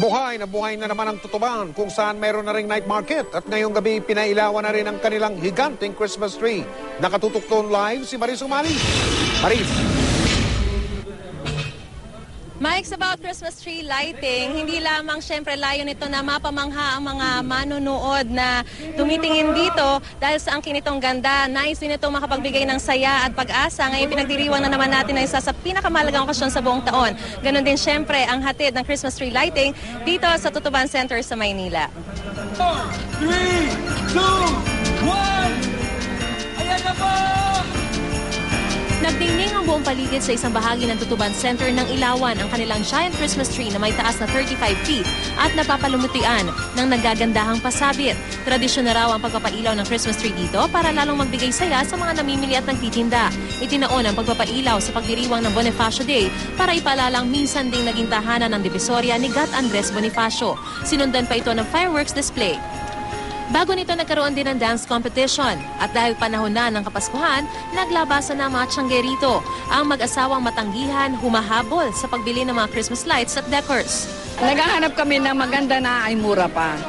Buhay na naman ang Tutuban kung saan mayroon na ring night market at ngayong gabi pinailawan na rin ang kanilang higanting Christmas tree. Nakatutok doon live si Maris Umali. Maris. Mike, about Christmas tree lighting, hindi lamang syempre layo nito na mapamangha ang mga manonood na tumitingin dito dahil sa angkin nitong ganda. Nais din ito makapagbigay ng saya at pag-asa. Ngayon pinagdiriwang na naman natin na isa sa pinakamahalagang okasyon sa buong taon. Ganon din syempre ang hatid ng Christmas tree lighting dito sa Tutuban Center sa Maynila. 4, 3, 2, 1! Ayan na po! Nagdingning ang buong paligid sa isang bahagi ng Tutuban Center ng Ilawan ang kanilang giant Christmas tree na may taas na 35 feet at napapalumutian ng nagagandahang pasabit. Tradisyon na raw ang pagpapailaw ng Christmas tree dito para lalong magbigay saya sa mga namimili at nagtitinda. Itinaon ang pagpapailaw sa pagdiriwang ng Bonifacio Day para ipalalang minsan ding naging tahanan ng Divisoria ni Gat Andres Bonifacio. Sinundan pa ito ng fireworks display. Bago nito nagkaroon din ng dance competition at dahil panahon na ng Kapaskuhan, naglabasan na mga tiyanggerito. Ang mag-asawang matanggihan humahabol sa pagbili ng mga Christmas lights at decors. Naghahanap kami ng maganda na ay mura pa.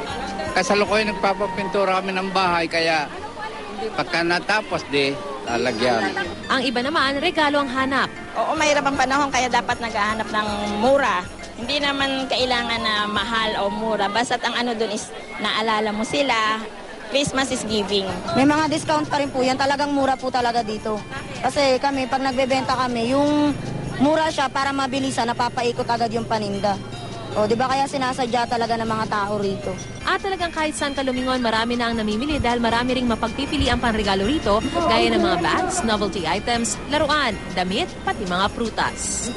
Kasalukuyan nagpapapintura kami ng bahay kaya pagka natapos lalagyan. Ang iba naman, regalo ang hanap. Oo, mahirap ang panahon kaya dapat naghahanap ng mura. Hindi naman kailangan na mahal o mura. Basta't ang ano dun is naalala mo sila. Christmas is giving. May mga discount pa rin po yan. Talagang mura po talaga dito. Kasi kami, pag nagbebenta kami, yung mura siya para mabilisan, napapaikot agad yung paninda. O, di ba kaya sinasadya talaga ng mga tao rito? At talagang kahit saan ka lumingon, marami na ang namimili dahil marami ring mapagpipili ang panregalo rito gaya ng mga bags, novelty items, laruan, damit, pati mga prutas.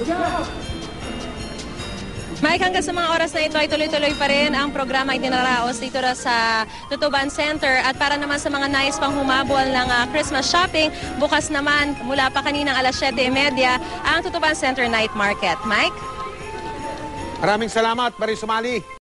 Mike, hanggang sa mga oras na ito ay tuloy-tuloy pa rin ang programa itinaraos dito sa Tutuban Center. At para naman sa mga nais pang humabol ng Christmas shopping, bukas naman mula pa kaninang alas 7:30 ang Tutuban Center Night Market. Mike? Maraming salamat, Maris Umali.